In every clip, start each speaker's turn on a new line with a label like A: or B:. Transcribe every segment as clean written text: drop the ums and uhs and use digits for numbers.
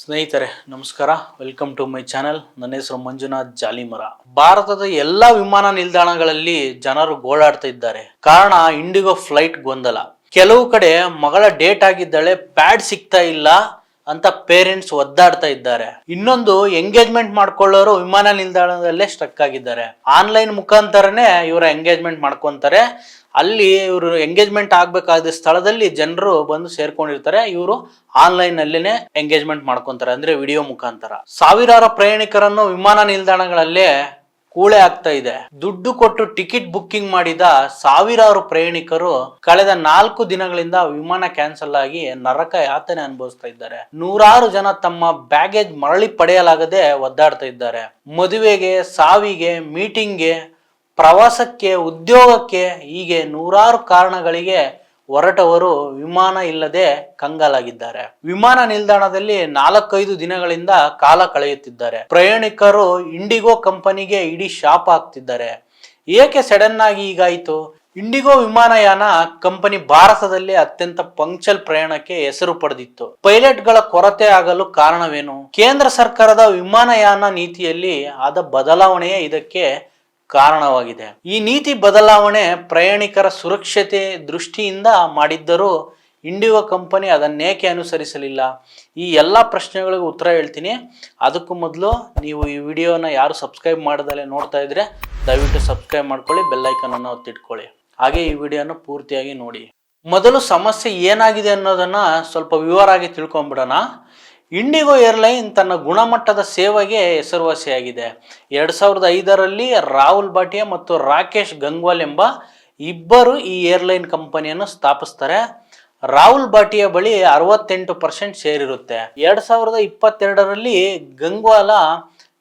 A: ಸ್ನೇಹಿತರೆ ನಮಸ್ಕಾರ, welcome to my channel. ನನ್ನ ಹೆಸರು ಮಂಜುನಾಥ್ ಜಾಲಿಮರ. ಭಾರತದ ಎಲ್ಲಾ ವಿಮಾನ ನಿಲ್ದಾಣಗಳಲ್ಲಿ ಜನರು ಗೋಳಾಡ್ತಾ ಇದ್ದಾರೆ. ಕಾರಣ ಇಂಡಿಗೋ ಫ್ಲೈಟ್ ಗೊಂದಲ. ಕೆಲವು ಕಡೆ ಮಗಳ ಡೇಟ್ ಆಗಿದ್ದಾಳೆ, ಪ್ಯಾಡ್ ಸಿಗ್ತಾ ಇಲ್ಲ ಅಂತ ಪೇರೆಂಟ್ಸ್ ಒದ್ದಾಡ್ತಾ ಇದ್ದಾರೆ. ಇನ್ನೊಂದು ಎಂಗೇಜ್ಮೆಂಟ್ ಮಾಡ್ಕೊಳ್ಳೋರು ವಿಮಾನ ನಿಲ್ದಾಣದಲ್ಲೇ ಸ್ಟಕ್ ಆಗಿದ್ದಾರೆ. ಆನ್ಲೈನ್ ಮುಖಾಂತರನೇ ಇವರ ಎಂಗೇಜ್ಮೆಂಟ್ ಮಾಡ್ಕೊಂತಾರೆ. ಅಲ್ಲಿ ಇವರು ಎಂಗೇಜ್ಮೆಂಟ್ ಆಗ್ಬೇಕಾದ ಸ್ಥಳದಲ್ಲಿ ಜನರು ಬಂದು ಸೇರ್ಕೊಂಡಿರ್ತಾರೆ. ಇವರು ಆನ್ಲೈನ್ ಅಲ್ಲೇನೆ ಎಂಗೇಜ್ಮೆಂಟ್ ಮಾಡ್ಕೊಂತಾರೆ, ಅಂದ್ರೆ ವಿಡಿಯೋ ಮುಖಾಂತರ. ಸಾವಿರಾರು ಪ್ರಯಾಣಿಕರನ್ನು ವಿಮಾನ ನಿಲ್ದಾಣಗಳಲ್ಲೇ ಕೂಳೆ ಆಗ್ತಾ ಇದೆ. ದುಡ್ಡು ಕೊಟ್ಟು ಟಿಕೆಟ್ ಬುಕ್ಕಿಂಗ್ ಮಾಡಿದ ಸಾವಿರಾರು ಪ್ರಯಾಣಿಕರು ಕಳೆದ 4 ದಿನಗಳಿಂದ ವಿಮಾನ ಕ್ಯಾನ್ಸಲ್ ಆಗಿ ನರಕ ಯಾತನೆ ಅನುಭವಿಸ್ತಾ ಇದ್ದಾರೆ. ನೂರಾರು ಜನ ತಮ್ಮ ಬ್ಯಾಗೇಜ್ ಮರಳಿ ಪಡೆಯಲಾಗದೆ ಒದ್ದಾಡ್ತಾ ಇದ್ದಾರೆ. ಮದುವೆಗೆ, ಸಾವಿಗೆ, ಮೀಟಿಂಗ್ಗೆ, ಪ್ರವಾಸಕ್ಕೆ, ಉದ್ಯೋಗಕ್ಕೆ ಹೀಗೆ ನೂರಾರು ಕಾರಣಗಳಿಗೆ ಹೊರಟವರು ವಿಮಾನ ಇಲ್ಲದೆ ಕಂಗಾಲಾಗಿದ್ದಾರೆ. ವಿಮಾನ ನಿಲ್ದಾಣದಲ್ಲಿ 4-5 ದಿನಗಳಿಂದ ಕಾಲ ಕಳೆಯುತ್ತಿದ್ದಾರೆ. ಪ್ರಯಾಣಿಕರು ಇಂಡಿಗೋ ಕಂಪನಿಗೆ ಇಡೀ ಶಾಪ ಹಾಕ್ತಿದ್ದಾರೆ. ಏಕೆ ಸಡನ್ ಆಗಿ ಹೀಗಾಯಿತು? ಇಂಡಿಗೋ ವಿಮಾನಯಾನ ಕಂಪನಿ ಭಾರತದಲ್ಲಿ ಅತ್ಯಂತ ಪಂಕ್ಚುಯಲ್ ಪ್ರಯಾಣಕ್ಕೆ ಹೆಸರು ಪಡೆದಿತ್ತು. ಪೈಲಟ್ಗಳ ಕೊರತೆ ಆಗಲು ಕಾರಣವೇನು? ಕೇಂದ್ರ ಸರ್ಕಾರದ ವಿಮಾನಯಾನ ನೀತಿಯಲ್ಲಿ ಆದ ಬದಲಾವಣೆಯೇ ಇದಕ್ಕೆ ಕಾರಣವಾಗಿದೆ. ಈ ನೀತಿ ಬದಲಾವಣೆ ಪ್ರಯಾಣಿಕರ ಸುರಕ್ಷತೆ ದೃಷ್ಟಿಯಿಂದ ಮಾಡಿದ್ದರೂ ಇಂಡಿಗೋ ಕಂಪನಿ ಅದನ್ನೇಕೆ ಅನುಸರಿಸಲಿಲ್ಲ? ಈ ಎಲ್ಲ ಪ್ರಶ್ನೆಗಳಿಗೂ ಉತ್ತರ ಹೇಳ್ತೀನಿ. ಅದಕ್ಕೂ ಮೊದಲು ನೀವು ಈ ವಿಡಿಯೋನ ಯಾರು ಸಬ್ಸ್ಕ್ರೈಬ್ ಮಾಡದಲ್ಲೇ ನೋಡ್ತಾ ಇದ್ರೆ ದಯವಿಟ್ಟು ಸಬ್ಸ್ಕ್ರೈಬ್ ಮಾಡ್ಕೊಳ್ಳಿ, ಬೆಲ್ಲೈಕನ್ ಅನ್ನು ಒತ್ತಿಟ್ಕೊಳ್ಳಿ. ಹಾಗೆ ಈ ವಿಡಿಯೋನ ಪೂರ್ತಿಯಾಗಿ ನೋಡಿ. ಮೊದಲು ಸಮಸ್ಯೆ ಏನಾಗಿದೆ ಅನ್ನೋದನ್ನ ಸ್ವಲ್ಪ ವಿವರವಾಗಿ ತಿಳ್ಕೊಂಡ್ಬಿಡೋಣ. ಇಂಡಿಗೋ ಏರ್ಲೈನ್ ತನ್ನ ಗುಣಮಟ್ಟದ ಸೇವೆಗೆ ಹೆಸರುವಾಸಿಯಾಗಿದೆ. 2005ರಲ್ಲಿ ರಾಹುಲ್ ಭಾಟಿಯಾ ಮತ್ತು ರಾಕೇಶ್ ಗಂಗ್ವಾಲ್ ಎಂಬ ಇಬ್ಬರು ಈ ಏರ್ಲೈನ್ ಕಂಪನಿಯನ್ನು ಸ್ಥಾಪಿಸ್ತಾರೆ. ರಾಹುಲ್ ಭಾಟಿಯಾ ಬಳಿ 68% ಶೇರ್ ಇರುತ್ತೆ. 2022ರಲ್ಲಿ ಗಂಗ್ವಾಲ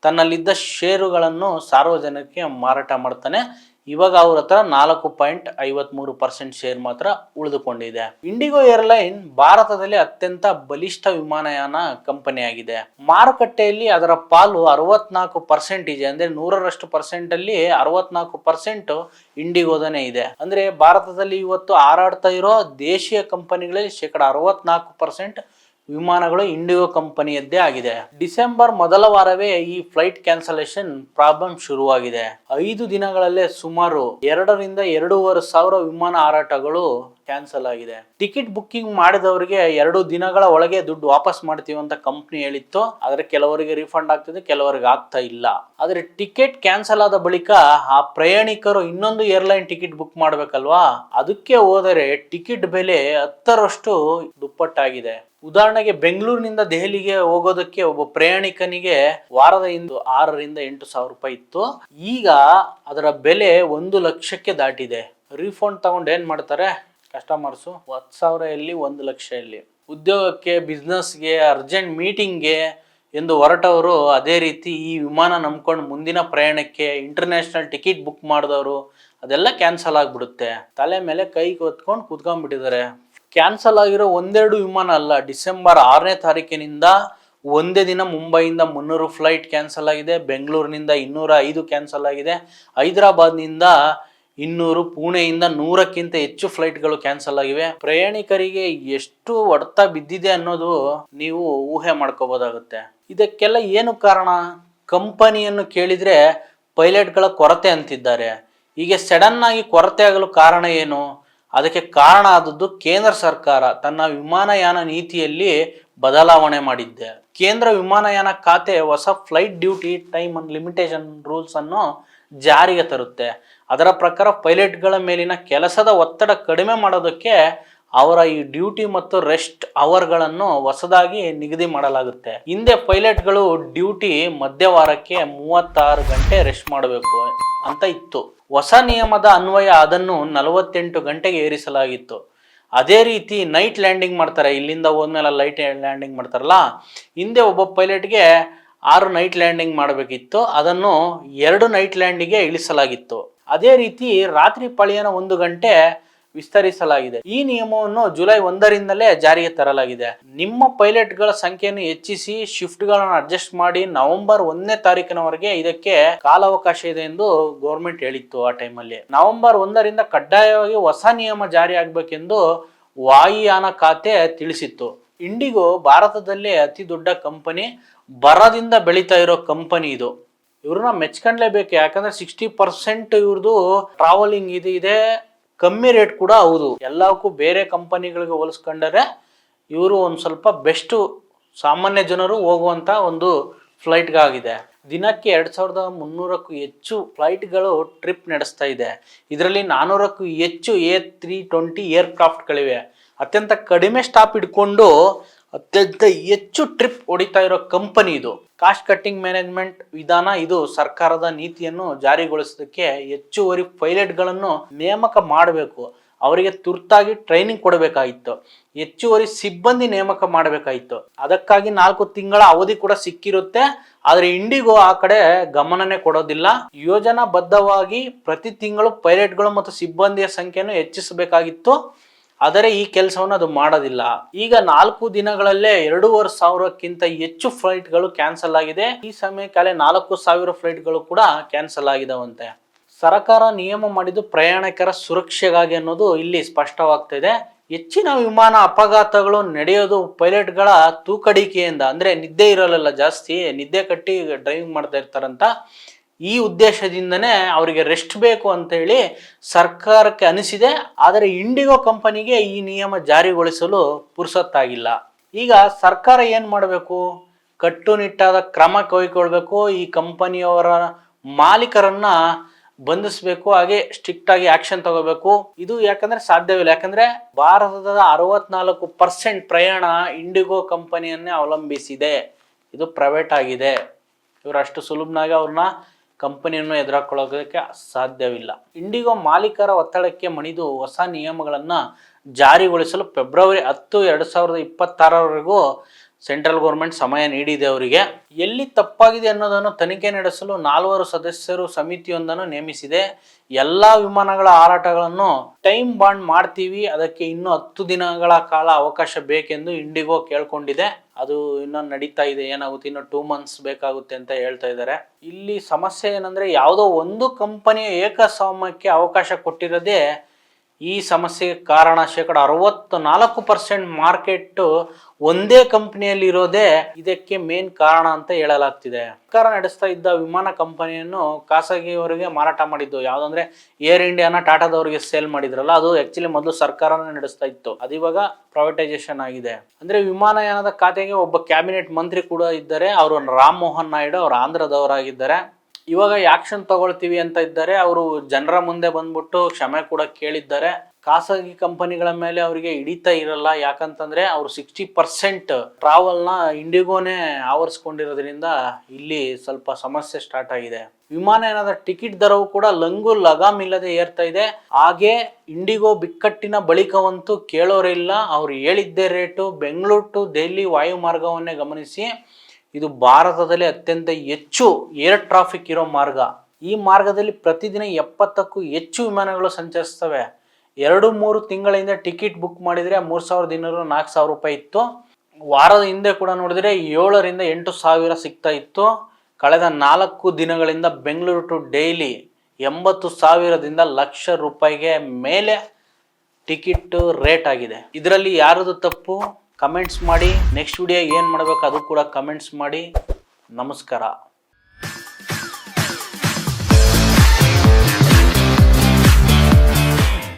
A: ತನ್ನಲ್ಲಿದ್ದ ಷೇರುಗಳನ್ನು ಸಾರ್ವಜನಿಕರಿಗೆ ಮಾರಾಟ ಮಾಡ್ತಾನೆ. ಇವಾಗ ಅವ್ರ ಹತ್ರ 4.53% ಶೇರ್ ಮಾತ್ರ ಉಳಿದುಕೊಂಡಿದೆ. ಇಂಡಿಗೋ ಏರ್ಲೈನ್ ಭಾರತದಲ್ಲಿ ಅತ್ಯಂತ ಬಲಿಷ್ಠ ವಿಮಾನಯಾನ ಕಂಪನಿಯಾಗಿದೆ. ಮಾರುಕಟ್ಟೆಯಲ್ಲಿ ಅದರ ಪಾಲು 64% ಇದೆ. ಅಂದ್ರೆ 100% ಅಲ್ಲಿ 64% ಇಂಡಿಗೋದನೇ ಇದೆ. ಅಂದ್ರೆ ಭಾರತದಲ್ಲಿ ಇವತ್ತು ಹಾರಾಡ್ತಾ ಇರೋ ದೇಶೀಯ ಕಂಪನಿಗಳಲ್ಲಿ 64% ವಿಮಾನಗಳು ಇಂಡಿಗೋ ಕಂಪನಿಯದ್ದೇ ಆಗಿದೆ. ಡಿಸೆಂಬರ್ ಮೊದಲ ವಾರವೇ ಈ ಫ್ಲೈಟ್ ಕ್ಯಾನ್ಸಲೇಷನ್ ಪ್ರಾಬ್ಲಮ್ ಶುರುವಾಗಿದೆ. 5 ದಿನಗಳಲ್ಲೇ ಸುಮಾರು 2ರಿಂದ 2.5 ಸಾವಿರ ವಿಮಾನ ಹಾರಾಟಗಳು ಕ್ಯಾನ್ಸಲ್ ಆಗಿದೆ. ಟಿಕೆಟ್ ಬುಕ್ಕಿಂಗ್ ಮಾಡಿದವರಿಗೆ 2 ದಿನಗಳ ಒಳಗೆ ದುಡ್ಡು ವಾಪಸ್ ಮಾಡ್ತೀವಿ ಅಂತ ಕಂಪ್ನಿ ಹೇಳಿತ್ತು. ಆದ್ರೆ ಕೆಲವರಿಗೆ ರೀಫಂಡ್ ಆಗ್ತಿದೆ, ಕೆಲವರಿಗೆ ಆಗ್ತಾ ಇಲ್ಲ. ಆದ್ರೆ ಟಿಕೆಟ್ ಕ್ಯಾನ್ಸಲ್ ಆದ ಬಳಿಕ ಆ ಪ್ರಯಾಣಿಕರು ಇನ್ನೊಂದು ಏರ್ಲೈನ್ ಟಿಕೆಟ್ ಬುಕ್ ಮಾಡ್ಬೇಕಲ್ವಾ? ಅದಕ್ಕೆ ಹೋದರೆ ಟಿಕೆಟ್ ಬೆಲೆ 10ರಷ್ಟು ದುಪ್ಪಟ್ಟಾಗಿದೆ. ಉದಾಹರಣೆಗೆ ಬೆಂಗಳೂರಿನಿಂದ ದೆಹಲಿಗೆ ಹೋಗೋದಕ್ಕೆ ಒಬ್ಬ ಪ್ರಯಾಣಿಕನಿಗೆ ವಾರದ 6ರಿಂದ 8 ಸಾವಿರ ರೂಪಾಯಿ ಇತ್ತು. ಈಗ ಅದರ ಬೆಲೆ 1 ಲಕ್ಷಕ್ಕೆ ದಾಟಿದೆ. ರೀಫಂಡ್ ತಗೊಂಡು ಏನ್ ಮಾಡ್ತಾರೆ ಕಸ್ಟಮರ್ಸು? 10 ಸಾವಿರ ಎಲ್ಲಿ, 1 ಲಕ್ಷ ಎಲ್ಲಿ? ಉದ್ಯೋಗಕ್ಕೆ, ಬಿಸ್ನೆಸ್ಗೆ, ಅರ್ಜೆಂಟ್ ಮೀಟಿಂಗ್ಗೆ ಎಂದು ಹೊರಟವರು ಅದೇ ರೀತಿ ಈ ವಿಮಾನ ನಂಬ್ಕೊಂಡು ಮುಂದಿನ ಪ್ರಯಾಣಕ್ಕೆ ಇಂಟರ್ನ್ಯಾಷನಲ್ ಟಿಕೆಟ್ ಬುಕ್ ಮಾಡಿದವರು ಅದೆಲ್ಲ ಕ್ಯಾನ್ಸಲ್ ಆಗ್ಬಿಡುತ್ತೆ. ತಲೆ ಮೇಲೆ ಕೈ ಹೊತ್ಕೊಂಡು ಕೂತ್ಕೊಂಡ್ಬಿಟ್ಟಿದ್ದಾರೆ. ಕ್ಯಾನ್ಸಲ್ ಆಗಿರೋ 1-2 ವಿಮಾನ ಅಲ್ಲ. ಡಿಸೆಂಬರ್ 6ನೇ ತಾರೀಕಿನಿಂದ ಒಂದೇ ದಿನ ಮುಂಬೈಯಿಂದ 300 ಫ್ಲೈಟ್ ಕ್ಯಾನ್ಸಲ್ ಆಗಿದೆ. ಬೆಂಗಳೂರಿನಿಂದ 205 ಕ್ಯಾನ್ಸಲ್ ಆಗಿದೆ. ಹೈದರಾಬಾದ್ನಿಂದ 200, ಪುಣೆಯಿಂದ 100ಕ್ಕಿಂತ ಹೆಚ್ಚು ಫ್ಲೈಟ್ಗಳು ಕ್ಯಾನ್ಸಲ್ ಆಗಿವೆ. ಪ್ರಯಾಣಿಕರಿಗೆ ಎಷ್ಟು ಹೊಡೆತ ಬಿದ್ದಿದೆ ಅನ್ನೋದು ನೀವು ಊಹೆ ಮಾಡ್ಕೋಬಹುದಾಗುತ್ತೆ. ಇದಕ್ಕೆಲ್ಲ ಏನು ಕಾರಣ? ಕಂಪನಿಯನ್ನು ಕೇಳಿದ್ರೆ ಪೈಲಟ್ಗಳ ಕೊರತೆ ಅಂತಿದ್ದಾರೆ. ಹೀಗೆ ಸಡನ್ ಆಗಿ ಕೊರತೆ ಆಗಲು ಕಾರಣ ಏನು? ಅದಕ್ಕೆ ಕಾರಣ ಆದದ್ದು ಕೇಂದ್ರ ಸರ್ಕಾರ ತನ್ನ ವಿಮಾನಯಾನ ನೀತಿಯಲ್ಲಿ ಬದಲಾವಣೆ ಮಾಡಿದ್ದೆ. ಕೇಂದ್ರ ವಿಮಾನಯಾನ ಖಾತೆ ಹೊಸ flight duty time limitation rules ಅನ್ನು ಜಾರಿಗೆ ತರುತ್ತೆ. ಅದರ ಪ್ರಕಾರ ಪೈಲಟ್ಗಳ ಮೇಲಿನ ಕೆಲಸದ ಒತ್ತಡ ಕಡಿಮೆ ಮಾಡೋದಕ್ಕೆ ಅವರ ಈ ಡ್ಯೂಟಿ ಮತ್ತು ರೆಸ್ಟ್ ಅವರ್ಗಳನ್ನು ಹೊಸದಾಗಿ ನಿಗದಿ ಮಾಡಲಾಗುತ್ತೆ. ಹಿಂದೆ ಪೈಲಟ್ಗಳು ಡ್ಯೂಟಿ ಮಧ್ಯವಾರಕ್ಕೆ 36 ಗಂಟೆ ರೆಸ್ಟ್ ಮಾಡಬೇಕು ಅಂತ ಇತ್ತು. ಹೊಸ ನಿಯಮದ ಅನ್ವಯ ಅದನ್ನು 48 ಗಂಟೆಗೆ ಏರಿಸಲಾಗಿತ್ತು. ಅದೇ ರೀತಿ ನೈಟ್ ಲ್ಯಾಂಡಿಂಗ್ ಮಾಡ್ತಾರೆ. ಇಲ್ಲಿಂದ ಹೋದ್ಮೇಲೆ ಲೈಟ್ ಲ್ಯಾಂಡಿಂಗ್ ಮಾಡ್ತಾರಲ್ಲ, ಹಿಂದೆ ಒಬ್ಬ ಪೈಲಟ್ಗೆ 6 ನೈಟ್ ಲ್ಯಾಂಡಿಂಗ್ ಮಾಡಬೇಕಿತ್ತು. ಅದನ್ನು 2 ನೈಟ್ ಲ್ಯಾಂಡಿಂಗ್ಗೆ ಇಳಿಸಲಾಗಿತ್ತು. ಅದೇ ರೀತಿ ರಾತ್ರಿ ಪಾಳಿಯನ 1 ಗಂಟೆ ವಿಸ್ತರಿಸಲಾಗಿದೆ. ಈ ನಿಯಮವನ್ನು ಜುಲೈ 1ರಿಂದಲೇ ಜಾರಿಗೆ ತರಲಾಗಿದೆ. ನಿಮ್ಮ ಪೈಲಟ್ಗಳ ಸಂಖ್ಯೆಯನ್ನು ಹೆಚ್ಚಿಸಿ ಶಿಫ್ಟ್ಗಳನ್ನು ಅಡ್ಜಸ್ಟ್ ಮಾಡಿ ನವೆಂಬರ್ 1ನೇ ತಾರೀಕಿನವರೆಗೆ ಇದಕ್ಕೆ ಕಾಲಾವಕಾಶ ಇದೆ ಎಂದು ಗೌರ್ಮೆಂಟ್ ಹೇಳಿತ್ತು. ಆ ಟೈಮಲ್ಲಿ ನವೆಂಬರ್ 1ರಿಂದ ಕಡ್ಡಾಯವಾಗಿ ಹೊಸ ನಿಯಮ ಜಾರಿ ಆಗ್ಬೇಕೆಂದು ವಾಯುಯಾನ ಖಾತೆ ತಿಳಿಸಿತ್ತು. ಇಂಡಿಗೋ ಭಾರತದಲ್ಲೇ ಅತಿ ದೊಡ್ಡ ಕಂಪನಿ, ಬರದಿಂದ ಬೆಳೀತಾ ಇರೋ ಕಂಪನಿ ಇದು. ಇವ್ರನ್ನ ಮೆಚ್ಕೊಂಡ್ಲೇಬೇಕು, ಯಾಕಂದ್ರೆ 60% ಇವ್ರದ್ದು ಟ್ರಾವೆಲಿಂಗ್ ಇದೆ, ಕಮ್ಮಿ ರೇಟ್ ಕೂಡ ಹೌದು. ಎಲ್ಲಕ್ಕೂ ಬೇರೆ ಕಂಪನಿಗಳಿಗೆ ಹೋಲಿಸ್ಕೊಂಡ್ರೆ ಇವರು ಒಂದು ಸ್ವಲ್ಪ ಬೆಸ್ಟ್, ಸಾಮಾನ್ಯ ಜನರು ಹೋಗುವಂತ ಒಂದು ಫ್ಲೈಟ್ಗಾಗಿದೆ. ದಿನಕ್ಕೆ 2300ಕ್ಕೂ ಹೆಚ್ಚು ಫ್ಲೈಟ್ಗಳು ಟ್ರಿಪ್ ನಡೆಸ್ತಾ ಇದೆ. ಇದರಲ್ಲಿ 400ಕ್ಕೂ ಹೆಚ್ಚು A320 ಏರ್ಕ್ರಾಫ್ಟ್ಗಳಿವೆ. ಅತ್ಯಂತ ಕಡಿಮೆ ಸ್ಟಾಪ್ ಇಟ್ಕೊಂಡು ಅತ್ಯಂತ ಹೆಚ್ಚು ಟ್ರಿಪ್ ಹೊಡಿತಾ ಇರೋ ಕಂಪನಿ ಇದು. ಕಾಸ್ಟ್ ಕಟ್ಟಿಂಗ್ ಮ್ಯಾನೇಜ್ಮೆಂಟ್ ವಿಧಾನ ಇದು ಸರ್ಕಾರದ ನೀತಿಯನ್ನು ಜಾರಿಗೊಳಿಸೋದಕ್ಕೆ ಹೆಚ್ಚುವರಿ ಪೈಲಟ್ಗಳನ್ನು ನೇಮಕ ಮಾಡಬೇಕು. ಅವರಿಗೆ ತುರ್ತಾಗಿ ಟ್ರೈನಿಂಗ್ ಕೊಡಬೇಕಾಗಿತ್ತು. ಹೆಚ್ಚುವರಿ ಸಿಬ್ಬಂದಿ ನೇಮಕ ಮಾಡಬೇಕಾಗಿತ್ತು. ಅದಕ್ಕಾಗಿ 4 ತಿಂಗಳ ಅವಧಿ ಕೂಡ ಸಿಕ್ಕಿರುತ್ತೆ. ಆದರೆ ಇಂಡಿಗೋ ಆ ಕಡೆ ಗಮನನೇ ಕೊಡೋದಿಲ್ಲ. ಯೋಜನಾಬದ್ಧವಾಗಿ ಪ್ರತಿ ತಿಂಗಳು ಪೈಲಟ್ಗಳು ಮತ್ತು ಸಿಬ್ಬಂದಿಯ ಸಂಖ್ಯೆಯನ್ನು ಹೆಚ್ಚಿಸಬೇಕಾಗಿತ್ತು. ಆದರೆ ಈ ಕೆಲಸವನ್ನು ಅದು ಮಾಡೋದಿಲ್ಲ. ಈಗ 4 ದಿನಗಳಲ್ಲೇ 2500ಕ್ಕಿಂತ ಹೆಚ್ಚು ಫ್ಲೈಟ್ಗಳು ಕ್ಯಾನ್ಸಲ್ ಆಗಿದೆ. ಈ ಸಮಯಕ್ಕೆ 4000 ಫ್ಲೈಟ್ಗಳು ಕೂಡ ಕ್ಯಾನ್ಸಲ್ ಆಗಿದಾವಂತೆ. ಸರ್ಕಾರ ನಿಯಮ ಮಾಡಿದ್ದು ಪ್ರಯಾಣಿಕರ ಸುರಕ್ಷೆಗಾಗಿ ಅನ್ನೋದು ಇಲ್ಲಿ ಸ್ಪಷ್ಟವಾಗ್ತಾ ಇದೆ. ಹೆಚ್ಚಿನ ವಿಮಾನ ಅಪಘಾತಗಳು ನಡೆಯೋದು ಪೈಲಟ್ಗಳ ತೂಕಡಿಕೆಯಿಂದ, ಅಂದ್ರೆ ನಿದ್ದೆ ಇರಲ್ಲ, ಜಾಸ್ತಿ ನಿದ್ದೆ ಕಟ್ಟಿ ಡ್ರೈವಿಂಗ್ ಮಾಡ್ತಾ ಇರ್ತಾರಂತ. ಈ ಉದ್ದೇಶದಿಂದನೇ ಅವರಿಗೆ ರೆಸ್ಟ್ ಬೇಕು ಅಂತ ಹೇಳಿ ಸರ್ಕಾರಕ್ಕೆ ಅನಿಸಿದೆ. ಆದರೆ ಇಂಡಿಗೋ ಕಂಪನಿಗೆ ಈ ನಿಯಮ ಜಾರಿಗೊಳಿಸಲು ಪುರ್ಸೊತ್ತಾಗಿಲ್ಲ. ಈಗ ಸರ್ಕಾರ ಏನ್ ಮಾಡಬೇಕು? ಕಟ್ಟುನಿಟ್ಟಾದ ಕ್ರಮ ಕೈಗೊಳ್ಬೇಕು. ಈ ಕಂಪನಿಯವರ ಮಾಲೀಕರನ್ನ ಬಂಧಿಸಬೇಕು, ಹಾಗೆ ಸ್ಟ್ರಿಕ್ಟ್ ಆಗಿ ಆಕ್ಷನ್ ತಗೋಬೇಕು. ಇದು ಯಾಕಂದ್ರೆ ಸಾಧ್ಯವಿಲ್ಲ. ಯಾಕಂದ್ರೆ ಭಾರತದ 64% ಪ್ರಯಾಣ ಇಂಡಿಗೋ ಕಂಪನಿಯನ್ನೇ ಅವಲಂಬಿಸಿದೆ. ಇದು ಪ್ರೈವೇಟ್ ಆಗಿದೆ. ಇವರು ಅಷ್ಟು ಸುಲಭನಾಗಿ ಅವ್ರನ್ನ ಕಂಪನಿಯನ್ನು ಎದುರಾಕೊಳ್ಳೋದಕ್ಕೆ ಸಾಧ್ಯವಿಲ್ಲ. ಇಂಡಿಗೋ ಮಾಲೀಕರ ಒತ್ತಡಕ್ಕೆ ಮಣಿದು ಹೊಸ ನಿಯಮಗಳನ್ನು ಜಾರಿಗೊಳಿಸಲು ಫೆಬ್ರವರಿ 10, 2026 ಸೆಂಟ್ರಲ್ ಗೌರ್ಮೆಂಟ್ ಸಮಯ ನೀಡಿದೆ. ಅವರಿಗೆ ಎಲ್ಲಿ ತಪ್ಪಾಗಿದೆ ಅನ್ನೋದನ್ನು ತನಿಖೆ ನಡೆಸಲು 4 ಸದಸ್ಯರು ಸಮಿತಿಯೊಂದನ್ನು ನೇಮಿಸಿದೆ. ಎಲ್ಲ ವಿಮಾನಗಳ ಹಾರಾಟಗಳನ್ನು ಟೈಮ್ ಬಾಂಡ್ ಮಾಡ್ತೀವಿ, ಅದಕ್ಕೆ ಇನ್ನೂ 10 ದಿನಗಳ ಕಾಲ ಅವಕಾಶ ಬೇಕೆಂದು ಇಂಡಿಗೋ ಕೇಳ್ಕೊಂಡಿದೆ. ಅದು ಇನ್ನೂ ನಡೀತಾ ಇದೆ. ಏನಾಗುತ್ತೆ, ಇನ್ನು 2 months ಬೇಕಾಗುತ್ತೆ ಅಂತ ಹೇಳ್ತಾ ಇದ್ದಾರೆ. ಇಲ್ಲಿ ಸಮಸ್ಯೆ ಏನಂದ್ರೆ, ಯಾವುದೋ ಒಂದು ಕಂಪನಿಯ ಏಕಸ್ವಾಮ್ಯಕ್ಕೆ ಅವಕಾಶ ಕೊಟ್ಟಿರೋದೇ ಈ ಸಮಸ್ಯೆಗೆ ಕಾರಣ. 64% ಮಾರ್ಕೆಟ್ ಒಂದೇ ಕಂಪನಿಯಲ್ಲಿ ಇರೋದೇ ಇದಕ್ಕೆ ಮೇನ್ ಕಾರಣ ಅಂತ ಹೇಳಲಾಗ್ತಿದೆ. ಸರ್ಕಾರ ನಡೆಸ್ತಾ ಇದ್ದ ವಿಮಾನ ಕಂಪನಿಯನ್ನು ಖಾಸಗಿಯವರಿಗೆ ಮಾರಾಟ ಮಾಡಿದ್ದು. ಯಾವುದಂದ್ರೆ ಏರ್ ಇಂಡಿಯಾನ ಟಾಟಾದವರಿಗೆ ಸೇಲ್ ಮಾಡಿದ್ರಲ್ಲ, ಅದು ಆಕ್ಚುಲಿ ಮೊದಲು ಸರ್ಕಾರನೇ ನಡೆಸ್ತಾ ಇತ್ತು. ಅದು ಇವಾಗ ಪ್ರೈವೇಟೈಸೇಷನ್ ಆಗಿದೆ. ಅಂದ್ರೆ ವಿಮಾನಯಾನದ ಖಾತೆಗೆ ಒಬ್ಬ ಕ್ಯಾಬಿನೆಟ್ ಮಂತ್ರಿ ಕೂಡ ಇದ್ದಾರೆ. ಅವರು ರಾಮ್ ಮೋಹನ್ ನಾಯ್ಡು, ಅವರು ಆಂಧ್ರದವರಾಗಿದ್ದಾರೆ. ಇವಾಗ ಆಕ್ಷನ್ ತಗೊಳ್ತೀವಿ ಅಂತ ಇದ್ದಾರೆ. ಅವರು ಜನರ ಮುಂದೆ ಬಂದ್ಬಿಟ್ಟು ಕ್ಷಮೆ ಕೂಡ ಕೇಳಿದ್ದಾರೆ. ಖಾಸಗಿ ಕಂಪನಿಗಳ ಮೇಲೆ ಅವರಿಗೆ ಹಿಡಿತಾ ಇರಲ್ಲ. ಯಾಕಂತಂದ್ರೆ ಅವರು 60% ಟ್ರಾವೆಲ್ನ ಇಂಡಿಗೋನೇ ಆವರಿಸ್ಕೊಂಡಿರೋದ್ರಿಂದ ಇಲ್ಲಿ ಸ್ವಲ್ಪ ಸಮಸ್ಯೆ ಸ್ಟಾರ್ಟ್ ಆಗಿದೆ. ವಿಮಾನಯಾನದ ಟಿಕೆಟ್ ದರವು ಕೂಡ ಲಂಗು ಲಗಾಮ್ ಇಲ್ಲದೆ ಏರ್ತಾ ಇದೆ. ಹಾಗೆ ಇಂಡಿಗೋ ಬಿಕ್ಕಟ್ಟಿನ ಬಳಿಕವಂತೂ ಕೇಳೋರಿಲ್ಲ. ಅವ್ರು ಹೇಳಿದ್ದೇ ರೇಟು. ಬೆಂಗಳೂರು ಟು ದೆಹಲಿ ವಾಯು ಮಾರ್ಗವನ್ನೇ ಗಮನಿಸಿ, ಇದು ಭಾರತದಲ್ಲಿ ಅತ್ಯಂತ ಹೆಚ್ಚು ಏರ್ ಟ್ರಾಫಿಕ್ ಇರೋ ಮಾರ್ಗ. ಈ ಮಾರ್ಗದಲ್ಲಿ ಪ್ರತಿದಿನ 70ಕ್ಕೂ ಹೆಚ್ಚು ವಿಮಾನಗಳು ಸಂಚರಿಸ್ತವೆ. 2-3 ತಿಂಗಳಿಂದ ಟಿಕೆಟ್ ಬುಕ್ ಮಾಡಿದ್ರೆ 3,500 4,000 ರೂಪಾಯಿ ಇತ್ತು. ವಾರದ ಹಿಂದೆ ಕೂಡ ನೋಡಿದ್ರೆ 7,000 8 ಸಾವಿರ ಸಿಗ್ತಾ ಇತ್ತು. ಕಳೆದ 4 ದಿನಗಳಿಂದ ಬೆಂಗಳೂರು ಟು ಡೈಲಿ 80,000ದಿಂದ ಲಕ್ಷ ರೂಪಾಯಿಗೆ ಮೇಲೆ ಟಿಕೆಟ್ ರೇಟ್ ಆಗಿದೆ. ಇದರಲ್ಲಿ ಯಾರದು ತಪ್ಪು? ಕಮೆಂಟ್ಸ್ ಮಾಡಿ. ನೆಕ್ಸ್ಟ್ ವಿಡಿಯೋ ಏನು ಮಾಡಬೇಕು ಅದು ಕೂಡ ಕಮೆಂಟ್ಸ್ ಮಾಡಿ. ನಮಸ್ಕಾರ.